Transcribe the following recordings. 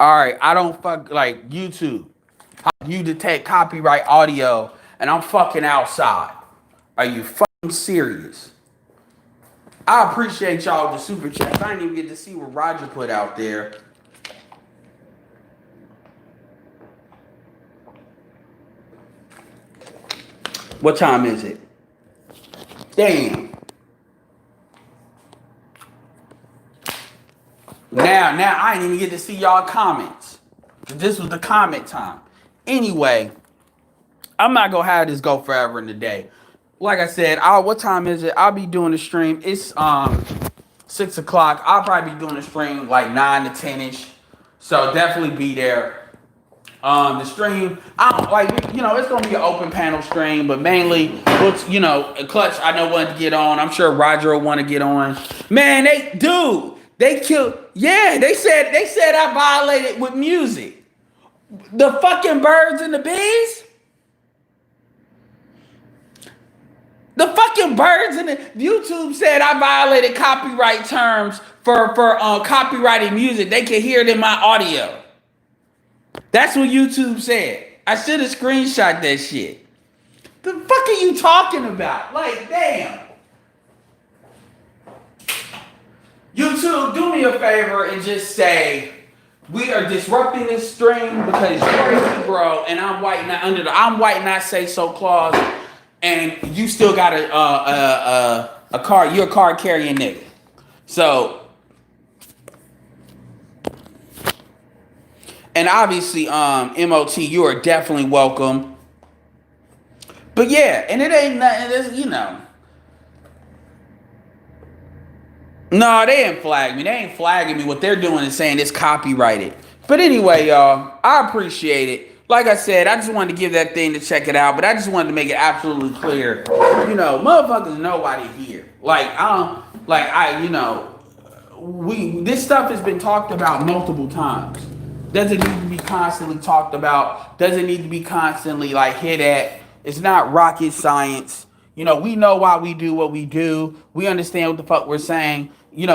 All right, I don't fuck like YouTube. You detect copyright audio, and I'm fucking outside. Are you fucking serious? I appreciate y'all with the super chats. I didn't even get to see what Roger put out there. What time is it? Damn. Now I didn't even get to see y'all comments. This was the comment time. Anyway, I'm not gonna have this go forever in the day. Like I said, what time is it? I'll be doing the stream. It's 6 o'clock. I'll probably be doing the stream like 9 to 10ish. So definitely be there. The stream, I don't like, it's gonna be an open panel stream, but mainly, Clutch. I know want to get on. I'm sure Roger will want to get on. Man, they killed. Yeah, they said I violated with music. The fucking birds and the bees. The fucking birds and the YouTube said I violated copyright terms for copyrighted music. They can hear it in my audio. That's what YouTube said. I should have screenshot that shit. The fuck are you talking about? Like, damn. YouTube, do me a favor and just say we are disrupting this stream because you're a Hebrew and I'm white, not under the I'm white, not say so clause, and you still got a card. You're a card carrying nigga. So. And obviously, MOT, you are definitely welcome. But yeah, and it ain't nothing, No, they ain't flag me. They ain't flagging me. What they're doing is saying it's copyrighted. But anyway, y'all, I appreciate it. Like I said, I just wanted to give that thing to check it out, but I just wanted to make it absolutely clear. Motherfuckers know why they here. This stuff has been talked about multiple times. Doesn't need to be constantly talked about. Doesn't need to be constantly hit at. It's not rocket science. We know why we do what we do. We understand what the fuck we're saying.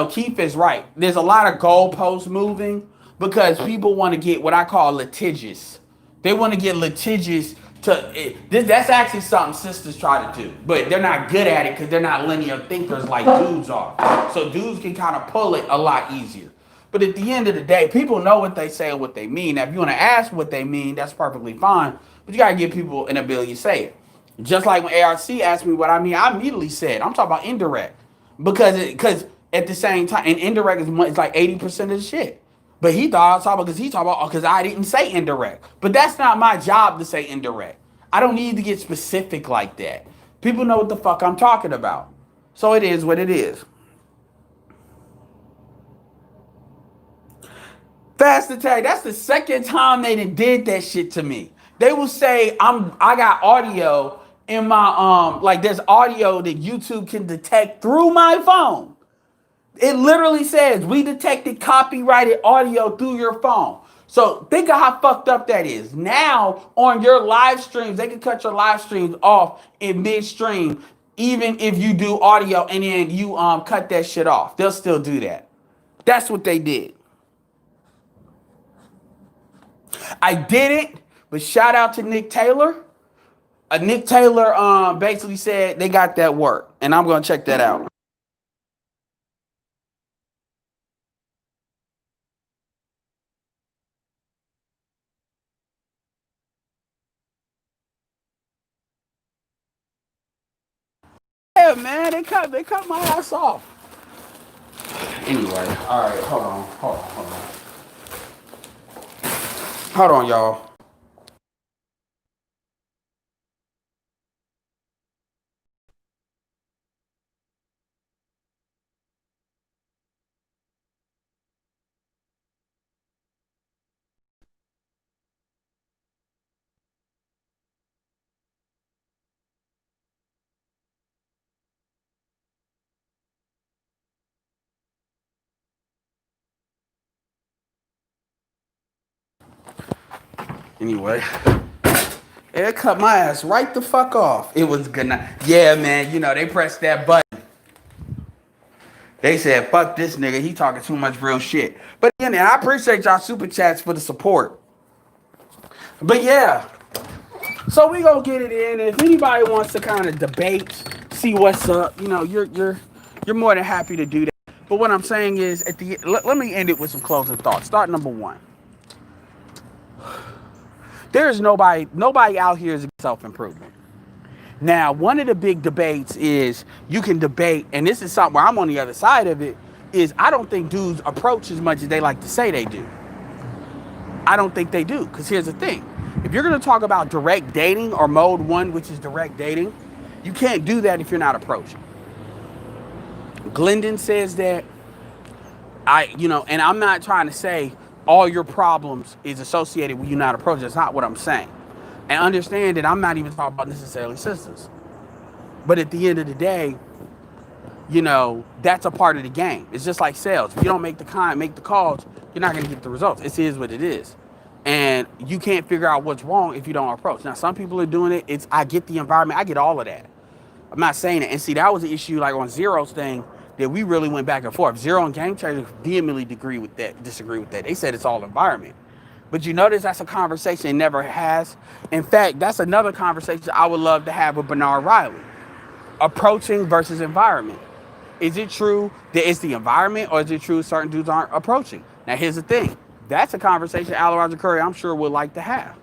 Keith is right. There's a lot of goalposts moving because people want to get what I call litigious. They want to get litigious that's actually something sisters try to do, but they're not good at it because they're not linear thinkers like dudes are. So dudes can kind of pull it a lot easier. But at the end of the day, people know what they say and what they mean. Now, if you want to ask what they mean, that's perfectly fine. But you got to give people an ability to say it. Just like when ARC asked me what I mean, I immediately said, I'm talking about indirect. Because at the same time, and indirect is like 80% of the shit. But he thought I was talking about because I didn't say indirect. But that's not my job to say indirect. I don't need to get specific like that. People know what the fuck I'm talking about. So it is what it is. Fast attack. That's the second time they did that shit to me. They will say I got audio in my there's audio that YouTube can detect through my phone. It literally says we detected copyrighted audio through your phone. So think of how fucked up that is. Now on your live streams, they can cut your live streams off in midstream, even if you do audio and then you cut that shit off. They'll still do that. That's what they did. I didn't, but shout out to Nick Taylor. Nick Taylor basically said they got that work, and I'm gonna check that out. Yeah, man, they cut my ass off. Anyway, all right, hold on, y'all. Anyway, it cut my ass right the fuck off. It was good night. Yeah, man, they pressed that button. They said, fuck this nigga. He talking too much real shit. But again, I appreciate y'all super chats for the support. But yeah. So we gonna get it in. If anybody wants to kind of debate, see what's up, you're more than happy to do that. But what I'm saying is, let me end it with some closing thoughts. Start number one. There is nobody out here is self-improvement. Now, one of the big debates is you can debate, and this is something where I'm on the other side of it, is I don't think dudes approach as much as they like to say they do. I don't think they do, because here's the thing. If you're going to talk about direct dating or mode one, which is direct dating, you can't do that if you're not approaching. Glendon says that, and I'm not trying to say all your problems is associated with you not approaching. That's not what I'm saying. And understand that I'm not even talking about necessarily sisters. But at the end of the day, that's a part of the game. It's just like sales. If you don't make the calls, you're not going to get the results. It is what it is. And you can't figure out what's wrong if you don't approach. Now, some people are doing it. I get the environment. I get all of that. I'm not saying it. And see, that was an issue like on Zero's thing that we really went back and forth. Zero and Game Changers vehemently disagree with that. They said it's all environment. But you notice that's a conversation it never has. In fact, that's another conversation I would love to have with Bernard Riley. Approaching versus environment. Is it true that it's the environment, or is it true certain dudes aren't approaching? Now, here's the thing. That's a conversation Alan Roger Curry, I'm sure, would like to have.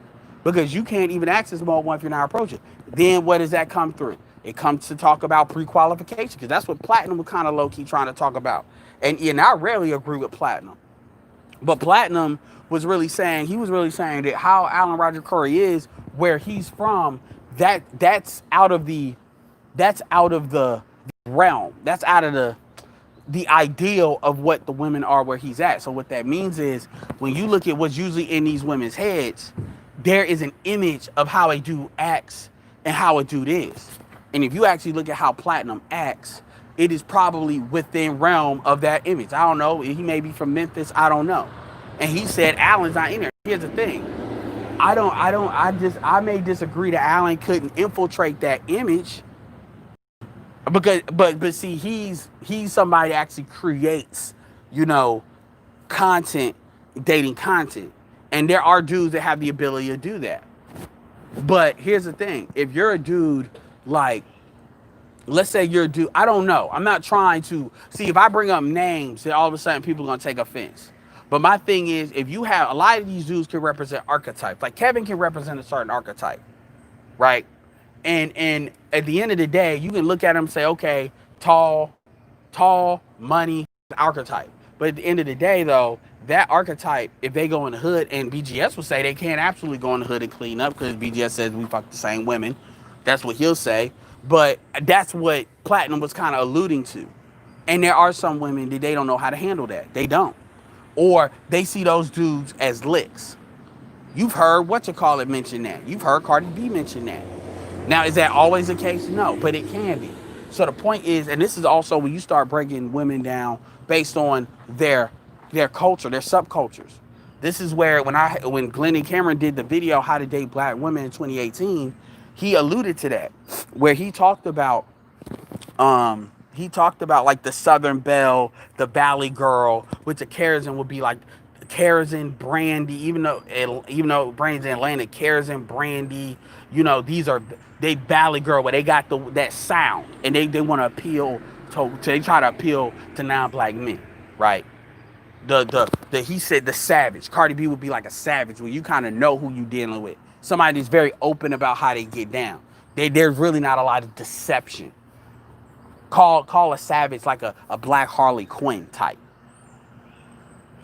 Because you can't even access mode one if you're not approaching. Then what does that come through? It comes to talk about pre-qualification, because that's what Platinum was kind of low-key trying to talk about. And I rarely agree with Platinum. But Platinum was really saying that how Alan Roger Curry is, where he's from, that's out of the realm. That's out of the ideal of what the women are where he's at. So what that means is, when you look at what's usually in these women's heads, there is an image of how a dude acts and how a dude is. And if you actually look at how Platinum acts, it is probably within realm of that image. I don't know. He may be from Memphis. I don't know. And he said Allen's not in there. Here's the thing. I may disagree that Allen couldn't infiltrate that image. But see, he's somebody that actually creates, content, dating content. And there are dudes that have the ability to do that. But here's the thing. If you're a dude, like, let's say you're a dude, I don't know. I'm not trying to see if I bring up names, then all of a sudden people are going to take offense. But my thing is, if you have a lot of these dudes can represent archetypes. Like Kevin can represent a certain archetype, right? And at the end of the day, you can look at him and say, okay, tall, money, archetype. But at the end of the day, though, that archetype, if they go in the hood, and BGS will say they can't absolutely go in the hood and clean up because BGS says we fuck the same women. That's what he'll say. But that's what Platinum was kind of alluding to. And there are some women that they don't know how to handle that. They don't. Or they see those dudes as licks. You've heard mention that. You've heard Cardi B mention that. Now, is that always the case? No, but it can be. So the point is, and this is also when you start breaking women down based on their culture, their subcultures. This is where when Glenn and Cameron did the video How to Date Black Women in 2018, he alluded to that, where he talked about like the Southern Belle, the Valley Girl, which the Kerasin would be like Kerasin, Brandy, even though Brandy's in Atlanta, Kerasin, Brandy, they Valley Girl, where they got that sound, and they want to appeal to, they try to appeal to non-black men, right? He said the savage. Cardi B would be like a savage, where you kind of know who you dealing with. Somebody that's very open about how they get down. There's really not a lot of deception. Call a savage like a black Harley Quinn type.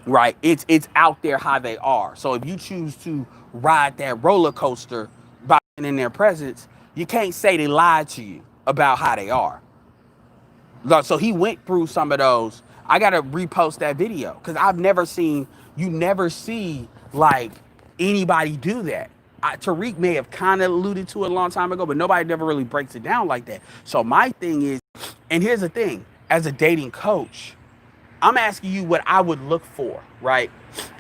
Right? It's out there how they are. So if you choose to ride that roller coaster by being in their presence, you can't say they lied to you about how they are. So he went through some of those. I gotta repost that video because you never see like anybody do that. Tariq may have kind of alluded to it a long time ago, but nobody never really breaks it down like that. So my thing is, and here's the thing, as a dating coach, I'm asking you what I would look for, right?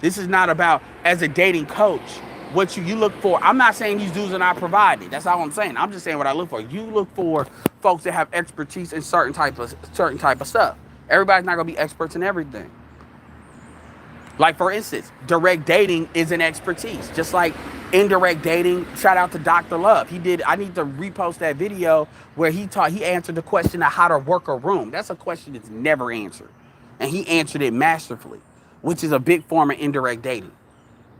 This is not about, as a dating coach, what you look for. I'm not saying these dudes are not provided. That's all I'm saying. I'm just saying what I look for. You look for folks that have expertise in certain type of stuff. Everybody's not going to be experts in everything. Like, for instance, direct dating is an expertise. Just like indirect dating, shout out to Dr. Love. I need to repost that video where he answered the question of how to work a room. That's a question that's never answered. And he answered it masterfully, which is a big form of indirect dating.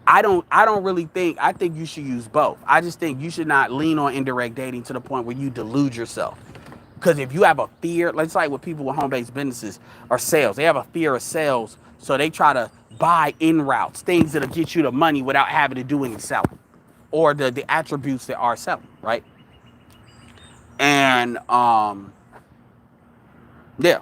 I don't really think, I think you should use both. I just think you should not lean on indirect dating to the point where you delude yourself. Because if you have a fear, let's like with people with home-based businesses or sales, they have a fear of sales, so they try to buy in routes, things that'll get you the money without having to do any selling, or the attributes that are selling, right? And yeah.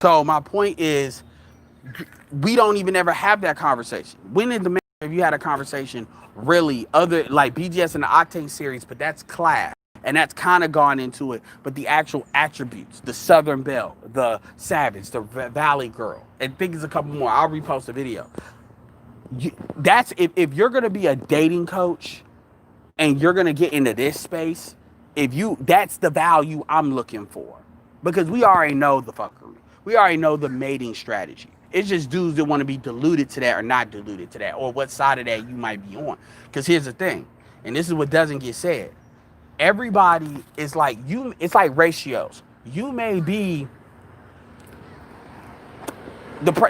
So my point is, we don't even ever have that conversation. When in the man, have you had a conversation really other like BGS and the Octane series, but that's class. And that's kind of gone into it. But the actual attributes, the Southern Belle, the Savage, the Valley Girl, and I think there's a couple more. I'll repost the video. That's if you're going to be a dating coach and you're going to get into this space, that's the value I'm looking for. Because we already know the fuckery. We already know the mating strategy. It's just dudes that want to be deluded to that or not deluded to that, or what side of that you might be on. Because here's the thing, and this is what doesn't get said. Everybody is like you. It's like ratios. You may be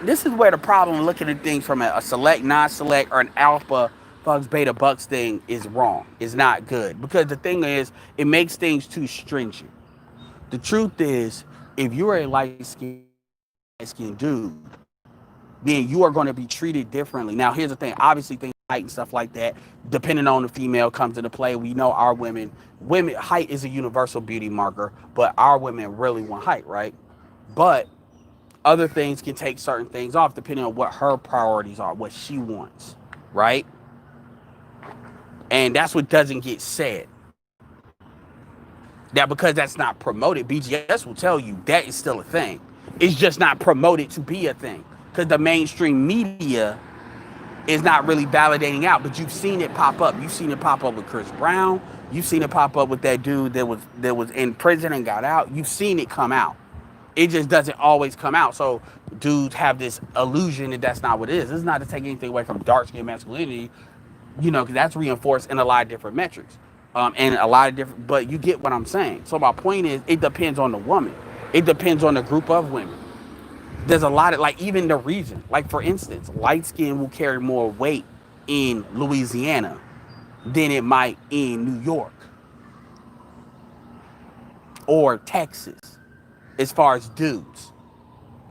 this is where the problem looking at things from a select, non-select, or an alpha thugs beta bucks thing is wrong. It's not good, because the thing is, it makes things too stringent. The truth is, if you're a light-skinned dude, then you are going to be treated differently. Now, here's the thing. Obviously, things like height and stuff like that, depending on the female, comes into play. We know our women, height is a universal beauty marker, but our women really want height, right? But other things can take certain things off depending on what her priorities are, what she wants, right? And that's what doesn't get said. That because that's not promoted, BGS will tell you that is still a thing. It's just not promoted to be a thing, because the mainstream media is not really validating out. But you've seen it pop up. You've seen it pop up with Chris Brown. You've seen it pop up with that dude that was in prison and got out. You've seen it come out. It just doesn't always come out. So dudes have this illusion that that's not what it is. This is not to take anything away from dark skin masculinity, because that's reinforced in a lot of different metrics. And a lot of different, but you get what I'm saying. So my point is, it depends on the woman. It depends on the group of women. There's a lot of, like, even the region. Like, for instance, light skin will carry more weight in Louisiana than it might in New York or Texas, as far as dudes.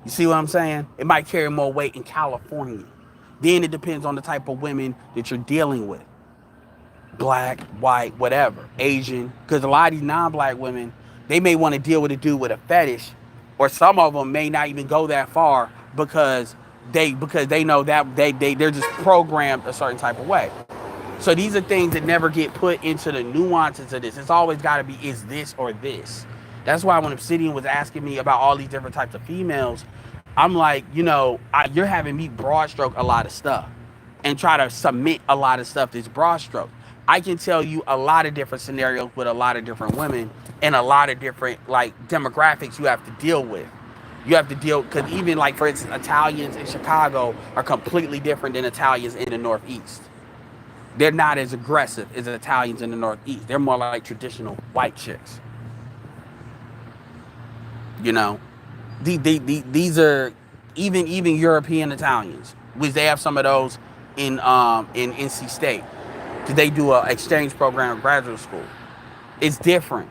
You see what I'm saying? It might carry more weight in California. Then it depends on the type of women that you're dealing with. Black, white, whatever, Asian. Because a lot of these non-black women, they may want to deal with a dude with a fetish, or some of them may not even go that far because they know that they're just programmed a certain type of way. So these are things that never get put into the nuances of this. It's always got to be, is this or this. That's why when Obsidian was asking me about all these different types of females, I'm like, you're having me broad stroke a lot of stuff and try to submit a lot of stuff that's broad stroke. I can tell you a lot of different scenarios with a lot of different women and a lot of different demographics you have to deal with. You have to deal, because even for instance, Italians in Chicago are completely different than Italians in the Northeast. They're not as aggressive as Italians in the Northeast. They're more like traditional white chicks. These are even European Italians, which they have some of those in NC State. They do an exchange program at graduate school. It's different.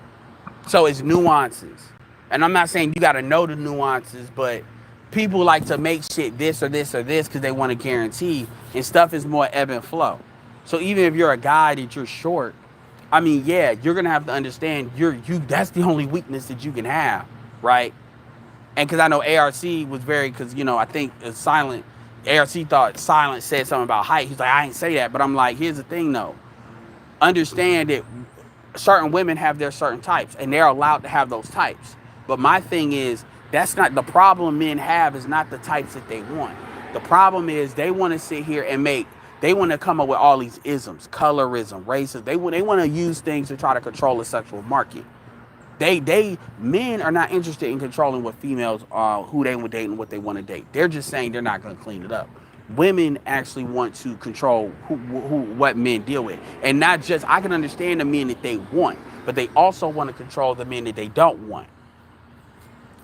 So it's nuances. And I'm not saying you got to know the nuances, but people like to make shit this or this or this because they want to guarantee, and stuff is more ebb and flow. So even if you're a guy that you're short, you're going to have to understand that's the only weakness that you can have, right? And because I know ARC was because, I think Silent, ARC thought Silent said something about height. He's like, I ain't say that. But I'm like, here's the thing, though. Understand that certain women have their certain types, and they're allowed to have those types. But my thing is, that's not the problem men have, is not the types that they want. The problem is they want to sit here and make They want to come up with all these isms, colorism, racism. They want to use things to try to control the sexual market. They men are not interested in controlling what females who they would date and what they want to date. They're just saying they're not going to clean it up. Women actually want to control what men deal with, and not just. I can understand the men that they want, but they also want to control the men that they don't want.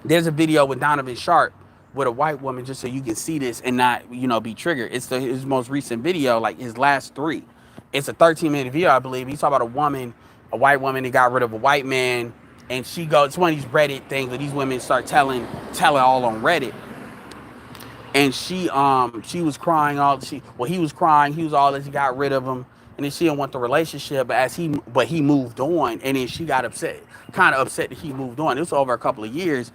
There's a video with Donovan Sharp with a white woman, just so you can see this and not, be triggered. It's his most recent video, like his last three. It's a 13-minute video, I believe. He's talking about a white woman that got rid of a white man, and she goes. It's one of these Reddit things where these women start telling all on Reddit. And she was crying he was crying, he was all that, she got rid of him, and then she didn't want the relationship, but he moved on, and then she got upset, kind of upset that he moved on. It was over a couple of years,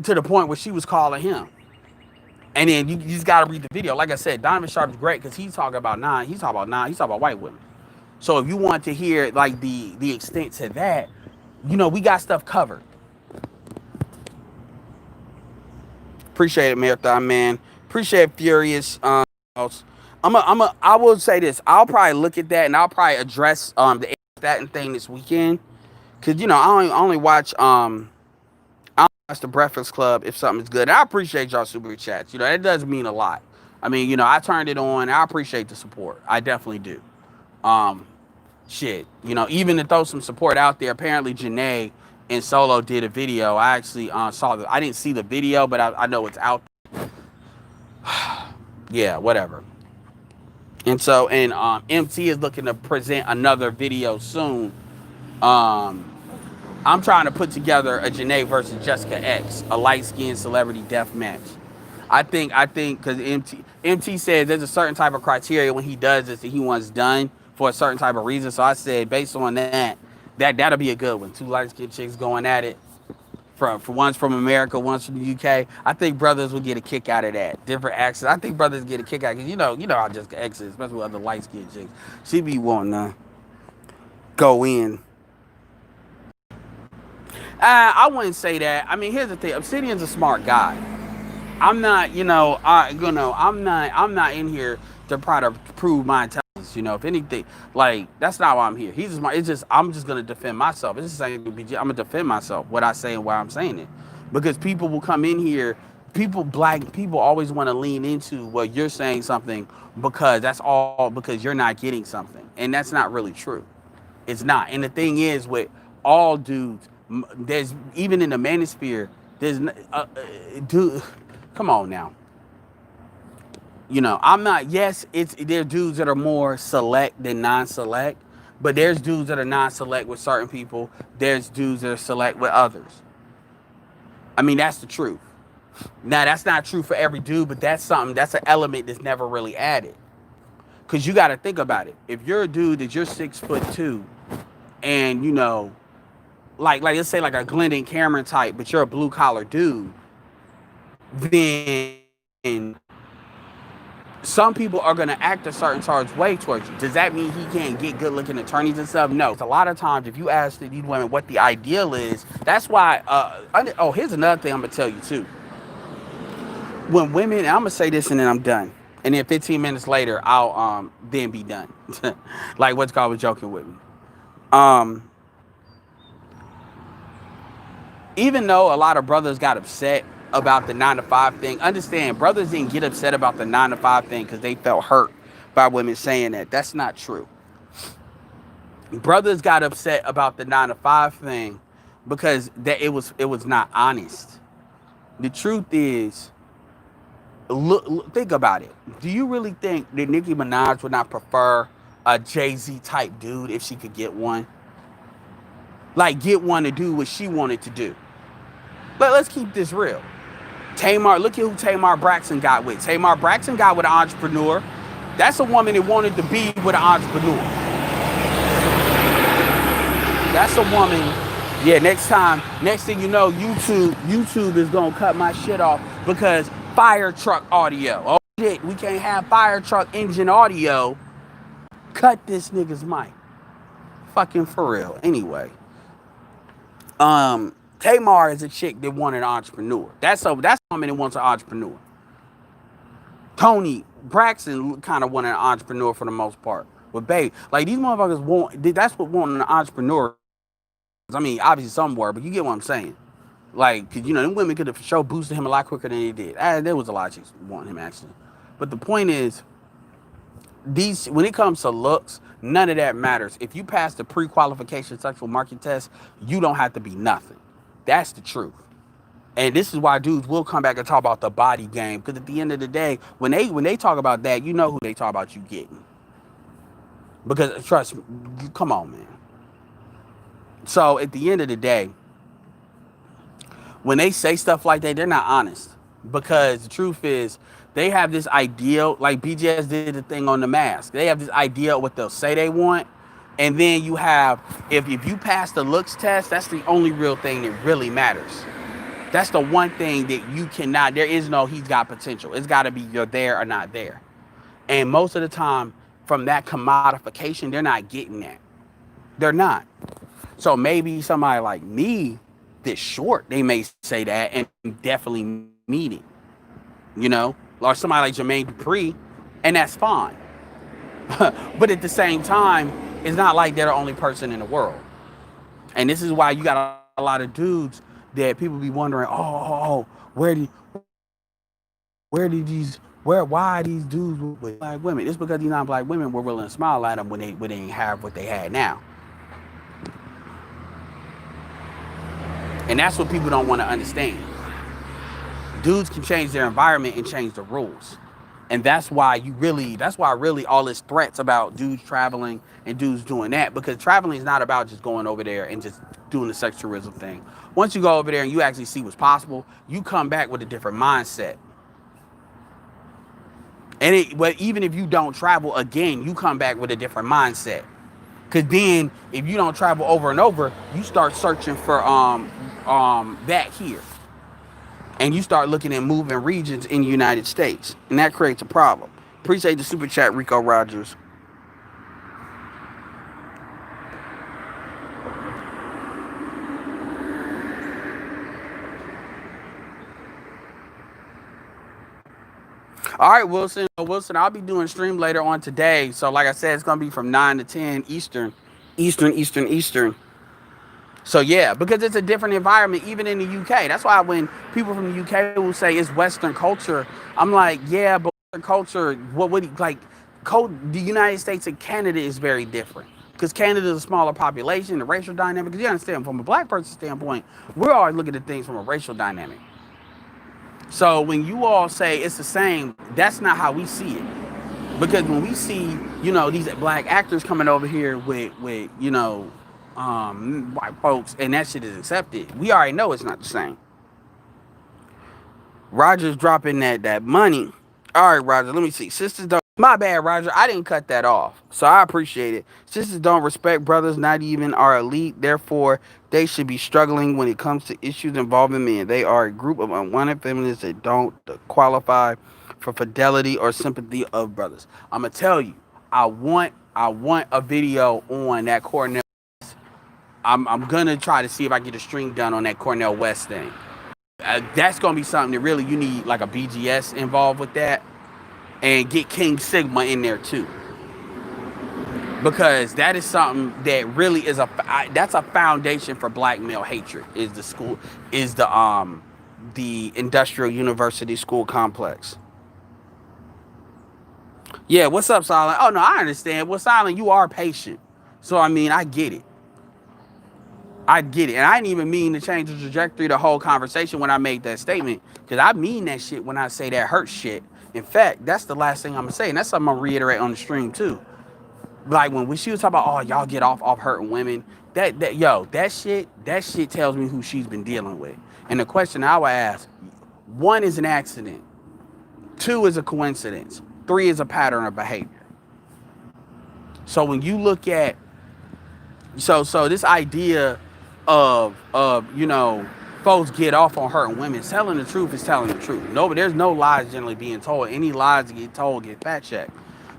to the point where she was calling him. And then you just gotta read the video. Like I said, Donovan Sharp is great because he's talking about white women. So if you want to hear like the extent to that, we got stuff covered. Appreciate it, Marathon Man. Appreciate Furious. I will say this. I'll probably look at that and I'll probably address the statin thing this weekend. Cause I only watch the Breakfast Club if something's good. And I appreciate y'all super chats. That does mean a lot. I mean, I turned it on. I appreciate the support. I definitely do. Even to throw some support out there. Apparently, Janae and Solo did a video. I actually I didn't see the video, but I know it's out there. Yeah, whatever. And so, MT is looking to present another video soon. I'm trying to put together a Janae versus Jessica X, a light-skinned celebrity death match. I think, because MT said there's a certain type of criteria when he does this that he wants done for a certain type of reason. So I said, based on that'll be a good one. Two light-skinned chicks going at it. For one's from America, one's from the UK. I think brothers will get a kick out of that. Different accents. I think brothers get a kick out because you know how Jessica X is, especially with other light-skinned chicks. She be wanting to go in. I wouldn't say that. I mean, here's the thing. Obsidian's a smart guy. I'm not, I'm not in here to try to prove my intelligence. If anything, like that's not why I'm here. He's just smart. It's just I'm just gonna defend myself. It's the same thing. I'm gonna defend myself. What I say and why I'm saying it, because people will come in here. Black people always want to lean into, well, you're saying something because you're not getting something, and that's not really true. It's not. And the thing is, with all dudes, there's even in the manosphere, there's dude. Come on now. I'm not. Yes, there's dudes that are more select than non-select, but there's dudes that are non-select with certain people. There's dudes that are select with others. I mean, that's the truth. Now, that's not true for every dude, but that's an element that's never really added. Because you got to think about it. If you're a dude that you're 6'2", and like let's say like a Glendon Cameron type, but you're a blue collar dude, then some people are going to act a certain way towards you. Does that mean he can't get good looking attorneys and stuff? No. A lot of times, if you ask these women what the ideal is, that's why. Here's another thing I'm going to tell you too. When women, and I'm going to say this and then I'm done. And then 15 minutes later, I'll then be done. Like what's called was joking with me. Even though a lot of brothers got upset about the 9-to-5 thing, understand, brothers didn't get upset about the 9-to-5 thing because they felt hurt by women saying that. That's not true. Brothers got upset about the 9-to-5 thing because it was not honest. The truth is, look, think about it. Do you really think that Nicki Minaj would not prefer a Jay-Z type dude if she could get one? Like, get one to do what she wanted to do. But let's keep this real. Tamar, look at who Tamar Braxton got with. Tamar Braxton got with an entrepreneur. That's a woman that wanted to be with an entrepreneur. That's a woman. Yeah, next thing you know, YouTube is gonna cut my shit off because fire truck audio. Oh shit, we can't have fire truck engine audio. Cut this nigga's mic. Fucking for real. Anyway. Tamar is a chick that wanted an entrepreneur. That's a woman that wants an entrepreneur. Tony Braxton kind of wanted an entrepreneur for the most part. With Babe, like these motherfuckers want. That's what wanting an entrepreneur is. I mean, obviously some were, but you get what I'm saying. Like, cause them women could have for sure boosted him a lot quicker than they did. There was a lot of chicks wanting him actually, but the point is, these when it comes to looks, none of that matters. If you pass the pre-qualification sexual market test, you don't have to be nothing. That's the truth. And this is why dudes will come back and talk about the body game. Because at the end of the day, when they talk about that, you know who they talk about you getting. Because trust me, come on, man. So at the end of the day, when they say stuff like that, they're not honest. Because the truth is, they have this ideal, like BGS did the thing on the mask. They have this idea of what they'll say they want. And then you have, if you pass the looks test, that's the only real thing that really matters. That's the one thing that you cannot, there is no he's got potential. It's got to be you're there or not there. And most of the time, from that commodification, they're not getting that. They're not. So maybe somebody like me, this short, they may say that and definitely mean it. You know? Or somebody like Jermaine Dupri, and that's fine. But at the same time, it's not like they're the only person in the world. And this is why you got a lot of dudes that people be wondering, why are these dudes with black women? It's because these non-black women were willing to smile at them when they didn't have what they had now. And that's what people don't want to understand. Dudes can change their environment and change the rules. And that's why really all this threats about dudes traveling and dudes doing that, because traveling is not about just going over there and just doing the sex tourism thing. Once you go over there and you actually see what's possible, you come back with a different mindset. But even if you don't travel again, you come back with a different mindset. Cause then if you don't travel over and over, you start searching for that here. And you start looking at moving regions in the United States. And that creates a problem. Appreciate the super chat, Rico Rogers. All right, Wilson, I'll be doing a stream later on today. So like I said, it's going to be from 9 to 10 Eastern. So yeah, because it's a different environment, even in the UK. That's why when people from the UK will say it's Western culture, I'm like, yeah, but Western culture, the United States and Canada is very different. Because Canada is a smaller population, the racial dynamic, because you understand, from a black person standpoint, we're always looking at things from a racial dynamic. So when you all say it's the same, that's not how we see it. Because when we see, these black actors coming over here with white folks, and that shit is accepted, we already know it's not the same. Roger's dropping that money. All right, Roger, let me see. Sisters don't, my bad, Roger, I didn't cut that off, so I appreciate it. Sisters don't respect brothers, not even our elite. Therefore, they should be struggling when it comes to issues involving men. They are a group of unwanted feminists that don't qualify for fidelity or sympathy of brothers. I'm gonna tell you, I want a video on that Cornell. I'm gonna try to see if I get a stream done on that Cornell West thing. That's gonna be something that really you need like a BGS involved with that, and get King Sigma in there too, because that is something that really is that's a foundation for black male hatred. Is the Industrial University School Complex. Yeah, what's up, Silent? Oh no, I understand. Well, Silent, you are patient, so I mean, I get it. And I didn't even mean to change the trajectory of the whole conversation when I made that statement, because I mean that shit when I say that hurt shit. In fact, that's the last thing I'm gonna say, and that's something I'm gonna reiterate on the stream too. Like when she was talking about, oh, y'all get off hurting women. That shit tells me who she's been dealing with. And the question I would ask: 1 is an accident, 2 is a coincidence, 3 is a pattern of behavior. So when you look at so this idea of folks get off on hurting women, telling the truth is telling the truth. No, but there's no lies generally being told. Any lies that get told get fact checked.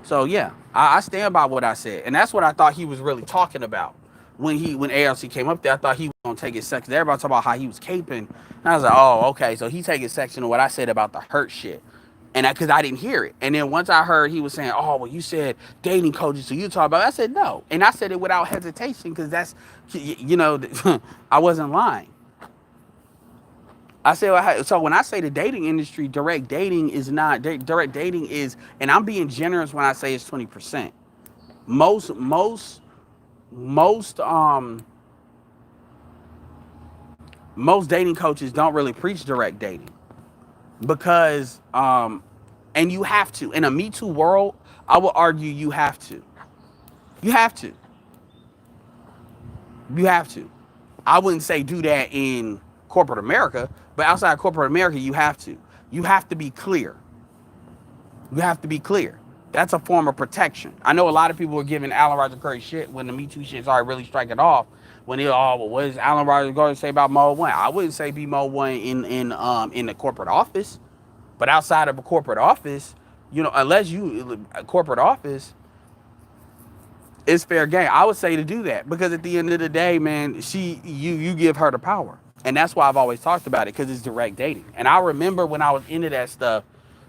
So yeah, I stand by what I said, and that's what I thought he was really talking about when ALC came up there. I thought he was gonna take his section. Everybody talking about how he was caping, and I was like, oh, okay, so he taking section of what I said about the hurt shit. And because I didn't hear it. And then once I heard he was saying, oh, well, you said dating coaches, so you talk about it. I said, no. And I said it without hesitation because that's, I wasn't lying. I said, so when I say the dating industry, direct dating is not, direct dating is, and I'm being generous when I say it's 20%. Most, most, most, um, most dating coaches don't really preach direct dating because, and you have to. In a Me Too world, I would argue you have to. You have to. You have to. I wouldn't say do that in corporate America, but outside corporate America, you have to. You have to be clear. You have to be clear. That's a form of protection. I know a lot of people were giving Alan Roger Curry shit when the Me Too shit started really striking off. When they all, well, what is Alan Roger going to say about Mode One? I wouldn't say be Mode One in the corporate office, but outside of a corporate office, unless you a corporate office, it's fair game. I would say to do that because at the end of the day, man, you give her the power, and that's why I've always talked about it because it's direct dating. And I remember when I was into that stuff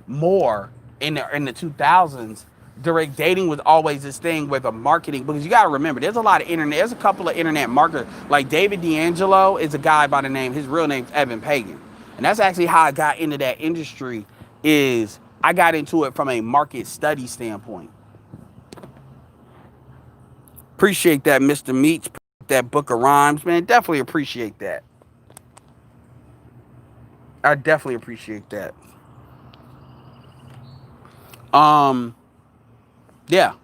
more in the 2000s, direct dating was always this thing with a marketing because you got to remember there's a lot of internet. There's a couple of internet marketers like David D'Angelo is a guy by the name. His real name's Evan Pagan, and that's actually how I got into that industry. Is I got into it from a market study standpoint. Appreciate that, Mr. Meats. That book of rhymes, man. Definitely appreciate that. I definitely appreciate that. Um, yeah.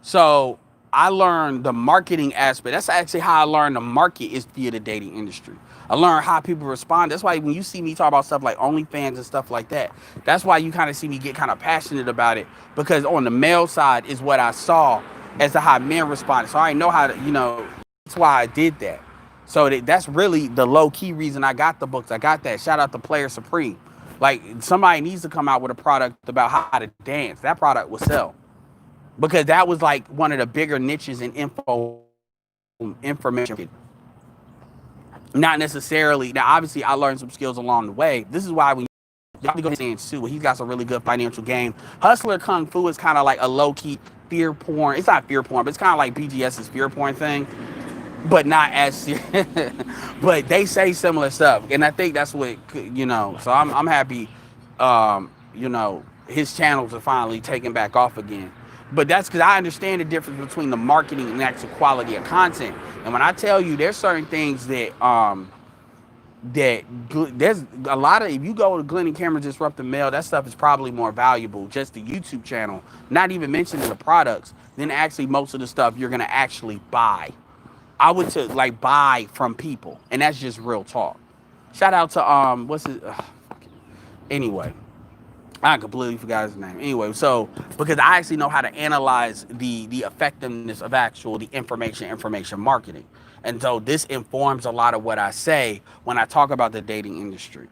So I learned the marketing aspect. That's actually how I learned the market is via the dating industry. I learned how people respond. That's why when you see me talk about stuff like OnlyFans and stuff like that, that's why you kind of see me get kind of passionate about it because on the male side is what I saw as to how men responded. So I know how to, that's why I did that. So that's really the low key reason I got the books. I got that. Shout out to Player Supreme. Like somebody needs to come out with a product about how to dance. That product will sell because that was like one of the bigger niches in information. Not necessarily. Now, obviously, I learned some skills along the way. This is why when y'all go and Sue, he's got some really good financial game. Hustler Kung Fu is kind of like a low key fear porn. It's not fear porn, but it's kind of like BGS's fear porn thing, but not as serious. But they say similar stuff, and I think that's what So I'm happy. His channels are finally taking back off again. But that's because I understand the difference between the marketing and the actual quality of content. And when I tell you, there's certain things that there's a lot of, if you go to Glenn and Cameron Disrupt the Mail, that stuff is probably more valuable, just the YouTube channel, not even mentioning the products, than actually most of the stuff you're gonna actually buy. I would like buy from people, and that's just real talk. Shout out to what's it? Anyway, I completely forgot his name. Anyway, so because I actually know how to analyze the effectiveness of actual the information marketing, and so this informs a lot of what I say when I talk about the dating industry.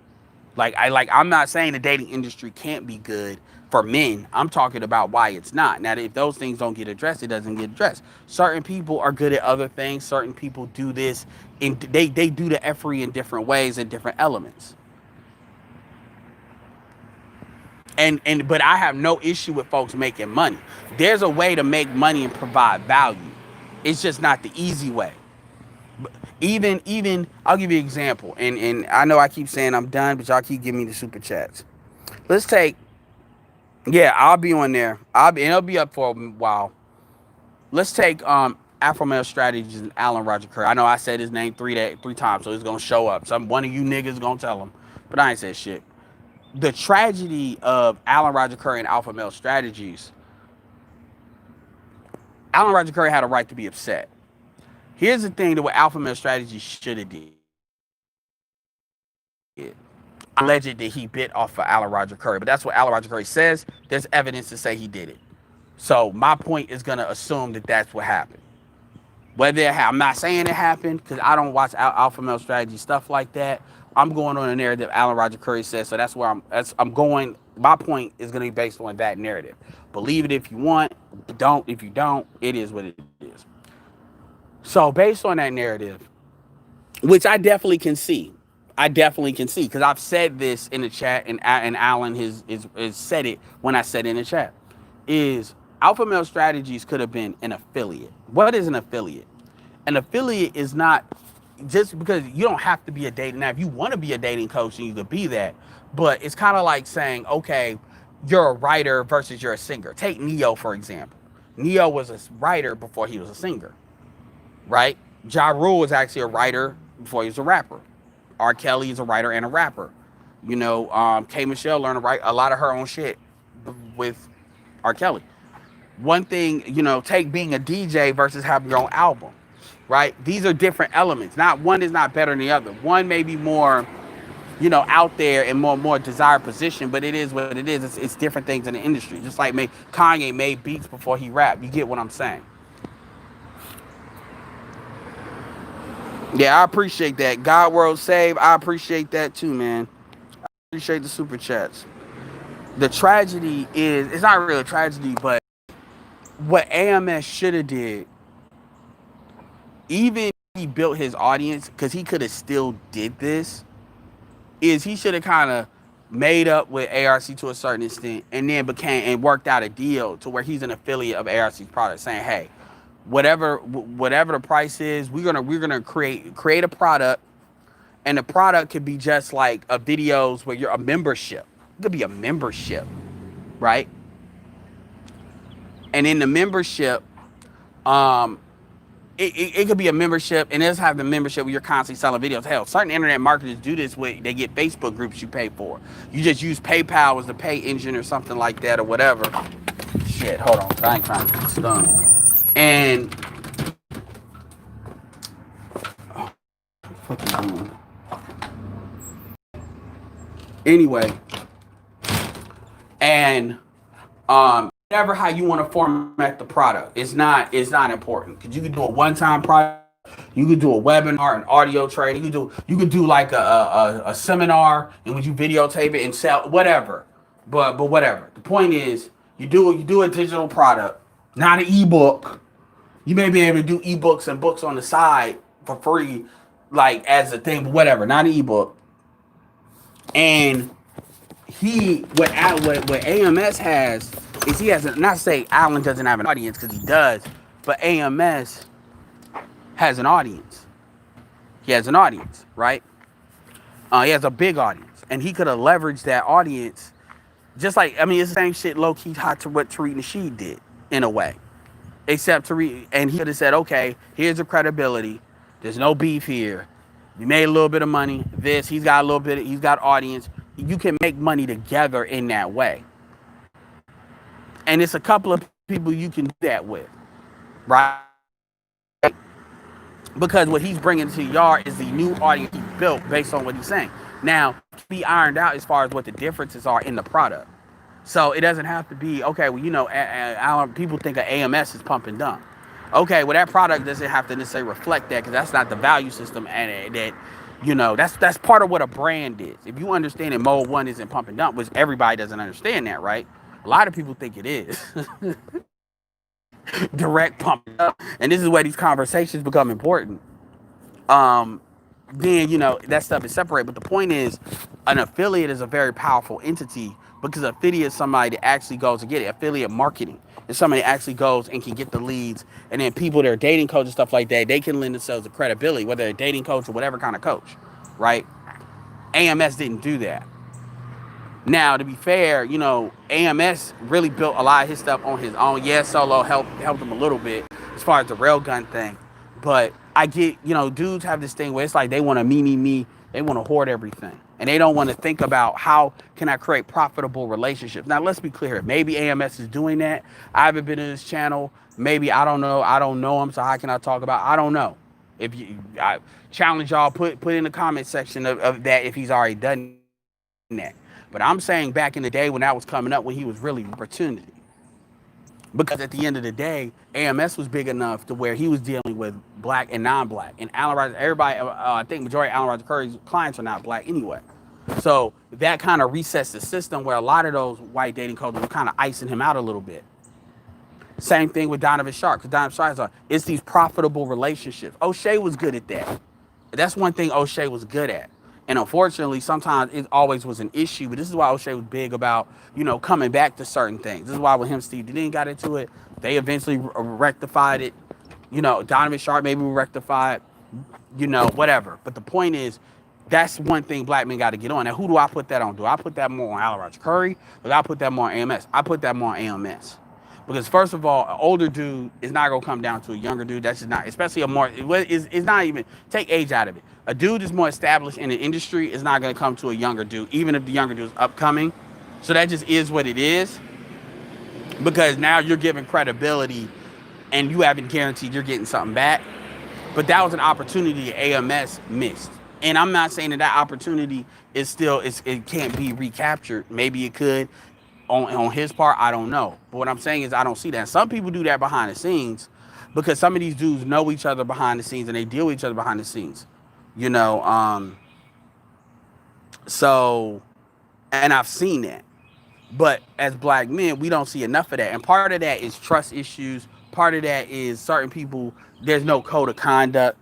I'm not saying the dating industry can't be good for men. I'm talking about why it's not. Now, if those things don't get addressed, it doesn't get addressed. Certain people are good at other things. Certain people do this, and they do the effery in different ways and different elements. But I have no issue with folks making money. There's a way to make money and provide value. It's just not the easy way. Even I'll give you an example. And I know I keep saying I'm done, but y'all keep giving me the super chats. Let's take, yeah, I'll be on there. It'll be up for a while. Let's take Afro Male Strategies and Alan Roger Curry. I know I said his name three times, so it's gonna show up. One of you niggas gonna tell him, but I ain't said shit. The tragedy of Alan Roger Curry and Alpha Male Strategies, Alan Roger Curry had a right to be upset. Here's the thing that what Alpha Male Strategies should have did. Alleged that he bit off of Alan Roger Curry, but that's what Alan Roger Curry says. There's evidence to say he did it. So my point is going to assume that that's what happened. I'm not saying it happened because I don't watch Alpha Male Strategy stuff like that. I'm going on a narrative Alan Roger Curry says, so that's where I'm going. My point is going to be based on that narrative. Believe it if you want, don't if you don't. It is what it is. So based on that narrative, which I definitely can see, I definitely can see because I've said this in the chat, and Alan has said it when I said in the chat. Is Alpha Male Strategies could have been an affiliate. What is an affiliate? An affiliate is not just because you don't have to be a dating. Now, if you want to be a dating coach, then you could be that. But it's kind of like saying, okay, you're a writer versus you're a singer. Take Neo for example. Neo was a writer before he was a singer, right? Ja Rule was actually a writer before he was a rapper. R. Kelly is a writer and a rapper. K. Michelle learned to write a lot of her own shit with R. Kelly. One thing, take being a DJ versus having your own album, right? These are different elements. Not one is not better than the other. One may be more, out there and more desired position, but it is what it is. It's different things in the industry. Just like Kanye made beats before he rapped. You get what I'm saying? Yeah, I appreciate that. God World Save, I appreciate that too, man. I appreciate the super chats. The tragedy is, it's not really a tragedy, but what AMS should have did, even if he built his audience, because he could have still did this, is he should have kind of made up with ARC to a certain extent and then became and worked out a deal to where he's an affiliate of ARC's product saying, hey, whatever the price is, we're gonna create a product, and the product could be just like a videos where you're a membership. It could be a membership, right? And in the membership, it could be a membership, and it'll have the membership where you're constantly selling videos. Hell, certain internet marketers do this with, they get Facebook groups you pay for. You just use PayPal as the pay engine or something like that or whatever. Shit, hold on, I ain't trying to get stung. And anyway, and whatever how you want to format the product, it's not important because you can do a one-time product, you could do a webinar, an audio training, you could do like a seminar, and when you videotape it and sell whatever, but whatever. The point is, you do a digital product, not an ebook. You may be able to do ebooks and books on the side for free, like as a thing, but whatever, not an ebook. And what AMS has is he has not say Alan doesn't have an audience because he does, but AMS has an audience. He has an audience, right? He has a big audience, and he could have leveraged that audience, just like it's the same shit low key hot to what Tariq Nasheed did in a way, except Tariq, and he could have said, okay, here's the credibility. There's no beef here. We made a little bit of money. He's got a little bit. He's got audience. You can make money together in that way. And it's a couple of people you can do that with, right? Because what he's bringing to Yard is the new audience he built based on what he's saying. Now, to be ironed out as far as what the differences are in the product. So it doesn't have to be, okay, well, people think of AMS is pump and dump. Okay, well, that product doesn't have to necessarily reflect that because that's not the value system, and that's part of what a brand is. If you understand that Mode 1 isn't pump and dump, which everybody doesn't understand that, right? A lot of people think it is. Direct pump and dump. And this is where these conversations become important. Then, that stuff is separate. But the point is, an affiliate is a very powerful entity because affiliate is somebody that actually goes to get it. Affiliate marketing is somebody that actually goes and can get the leads. And then people that are dating coaches and stuff like that, they can lend themselves to credibility, whether they're a dating coach or whatever kind of coach, right? AMS didn't do that. Now, to be fair, AMS really built a lot of his stuff on his own. Yeah, Solo helped him a little bit as far as the railgun thing. But I get, dudes have this thing where it's like they want to me. They want to hoard everything. And they don't want to think about how can I create profitable relationships. Now, let's be clear. Maybe AMS is doing that. I haven't been in his channel. Maybe, I don't know. I don't know him, so how can I talk about? I don't know. I challenge y'all, put in the comment section of that if he's already done that. But I'm saying back in the day when that was coming up, when he was really opportunity. Because at the end of the day, AMS was big enough to where he was dealing with black and non-black. And Allen Roger, everybody, I think majority of Allen Roger Curry's clients are not black anyway. So that kind of resets the system where a lot of those white dating coaches were kind of icing him out a little bit. Same thing with Donovan Sharp. Because Donovan Sharp, it's these profitable relationships. O'Shea was good at that. That's one thing O'Shea was good at. And unfortunately, sometimes it always was an issue. But this is why O'Shea was big about, coming back to certain things. This is why when him and Steve Dean got into it, they eventually rectified it. Donovan Sharp maybe rectified, whatever. But the point is, that's one thing black men got to get on. Now, who do I put that on? Do I put that more on Allen Roger Curry? Or do I put that more on AMS? I put that more on AMS. Because first of all, an older dude is not gonna come down to a younger dude. That's just not, especially a more, it's not even, take age out of it. A dude is more established in the industry is not gonna come to a younger dude, even if the younger dude is upcoming. So that just is what it is. Because now you're giving credibility and you haven't guaranteed you're getting something back. But that was an opportunity AMS missed. And I'm not saying that opportunity is still, it can't be recaptured. Maybe it could. On his part, I don't know. But what I'm saying is I don't see that. Some people do that behind the scenes because some of these dudes know each other behind the scenes and they deal with each other behind the scenes. So, and I've seen that. But as black men, we don't see enough of that. And part of that is trust issues. Part of that is certain people, there's no code of conduct.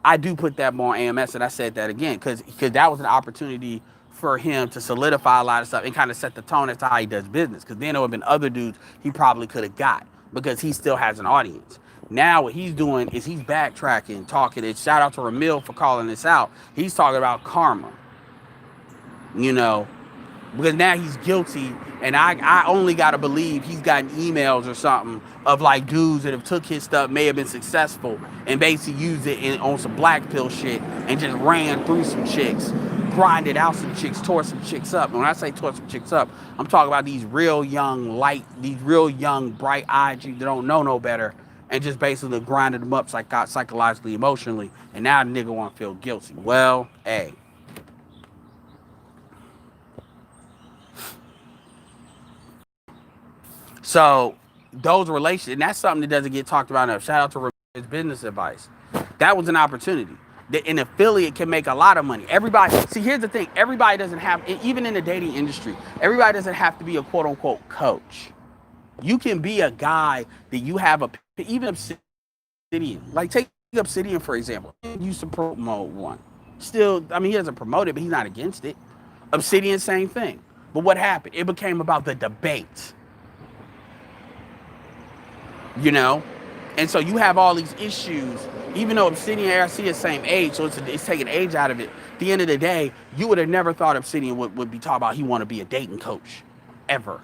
I do put that more on AMS, and I said that again because that was an opportunity for him to solidify a lot of stuff and kind of set the tone as to how he does business. Because then there would have been other dudes he probably could have got because he still has an audience. Now what he's doing is he's backtracking, talking. And shout out to Ramil for calling this out. He's talking about karma, because now he's guilty. And I only got to believe he's gotten emails or something of like dudes that have took his stuff, may have been successful, and basically used it on some black pill shit and just ran through some chicks, grinded out some chicks, tore some chicks up. And when I say tore some chicks up, I'm talking about these real young, bright-eyed chicks that don't know no better and just basically grinded them up psychologically, emotionally. And now the nigga want to feel guilty. Well, hey. So those relationships, and that's something that doesn't get talked about enough. Shout out to his business advice. That was an opportunity. An affiliate can make a lot of money. Everybody, see, here's the thing. Everybody doesn't have, even in the dating industry, everybody doesn't have to be a quote unquote coach. You can be a guy that you have even Obsidian. Like take Obsidian, for example. He used to promote one. Still, I mean, he doesn't promote it, but he's not against it. Obsidian, same thing. But what happened? It became about the debate. And so you have all these issues, even though Obsidian and ARC are the same age, so it's taking age out of it. At the end of the day, you would have never thought Obsidian would be talking about he want to be a dating coach, ever.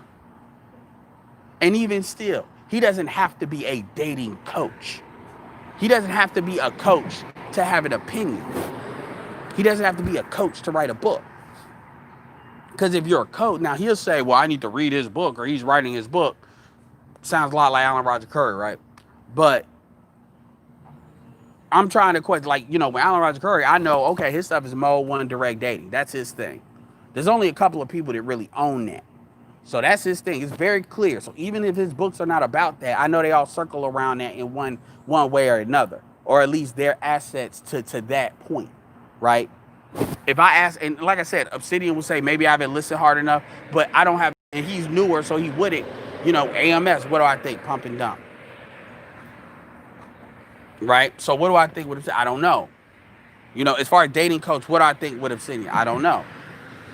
And even still, he doesn't have to be a dating coach. He doesn't have to be a coach to have an opinion. He doesn't have to be a coach to write a book. Because if you're a coach, now he'll say, well, I need to read his book, or he's writing his book. Sounds a lot like Allen Roger Curry, right? But I'm trying to question, with Allen Roger Curry, I know, okay, his stuff is mode 1 direct dating. That's his thing. There's only a couple of people that really own that. So that's his thing. It's very clear. So even if his books are not about that, I know they all circle around that in one way or another. Or at least their assets to that point, right? If I ask, and like I said, Obsidian will say, maybe I haven't listened hard enough, but I don't have, and he's newer, so he wouldn't. AMS, what do I think? Pump and dump. Right? So what do I think with Obsidian? I don't know. As far as dating coach, what do I think with Obsidian? I don't know.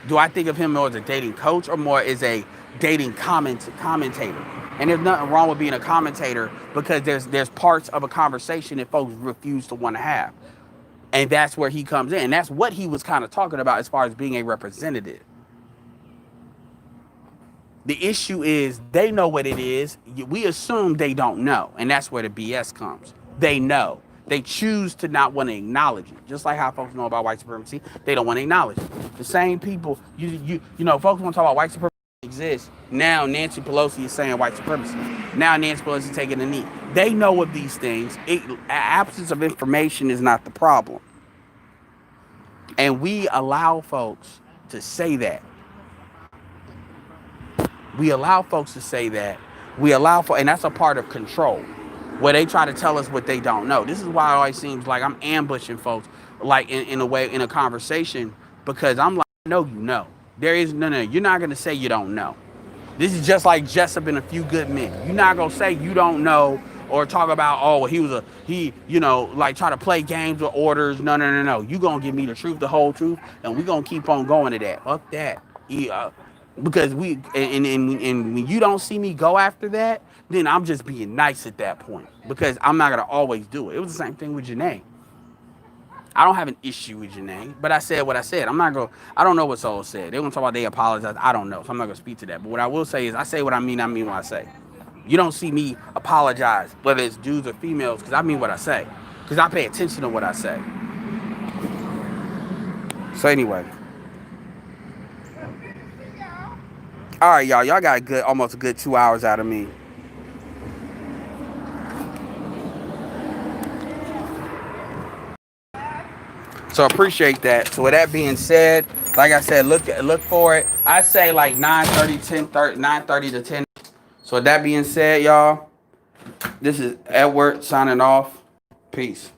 Do I think of him more as a dating coach or more as a dating commentator? And there's nothing wrong with being a commentator because there's parts of a conversation that folks refuse to want to have. And that's where he comes in. And that's what he was kind of talking about as far as being a representative. The issue is they know what it is. We assume they don't know. And that's where the BS comes. They know. They choose to not want to acknowledge it. Just like how folks know about white supremacy, they don't want to acknowledge it. The same people, folks want to talk about white supremacy exists. Now Nancy Pelosi is saying white supremacy. Now Nancy Pelosi is taking a knee. They know of these things. Absence of information is not the problem. And we allow folks to say that. We allow folks to say that. And that's a part of control, where they try to tell us what they don't know. This is why it always seems like I'm ambushing folks, like in a way, in a conversation, because I'm like, no, you know. There is, no, you're not going to say you don't know. This is just like Jessup and A Few Good Men. You're not going to say you don't know or talk about, oh, you know, like try to play games with orders. No, no, no, no. You gonna give me the truth, the whole truth, and we gonna keep on going to that. Fuck that. Yeah. Because and when you don't see me go after that, then I'm just being nice at that point. Because I'm not gonna always do it. It was the same thing with Janae. I don't have an issue with Janae, but I said what I said. I don't know what Soul said. They're gonna talk about they apologize. I don't know. So I'm not gonna speak to that. But what I will say is I say what I mean what I say. You don't see me apologize, whether it's dudes or females, because I mean what I say. Because I pay attention to what I say. So anyway. All right, y'all. Y'all got almost a good 2 hours out of me. So appreciate that. So with that being said, like I said, look for it. I say like 9:30, 10:30, 9:30 to 10. So with that being said, y'all, this is Edward signing off. Peace.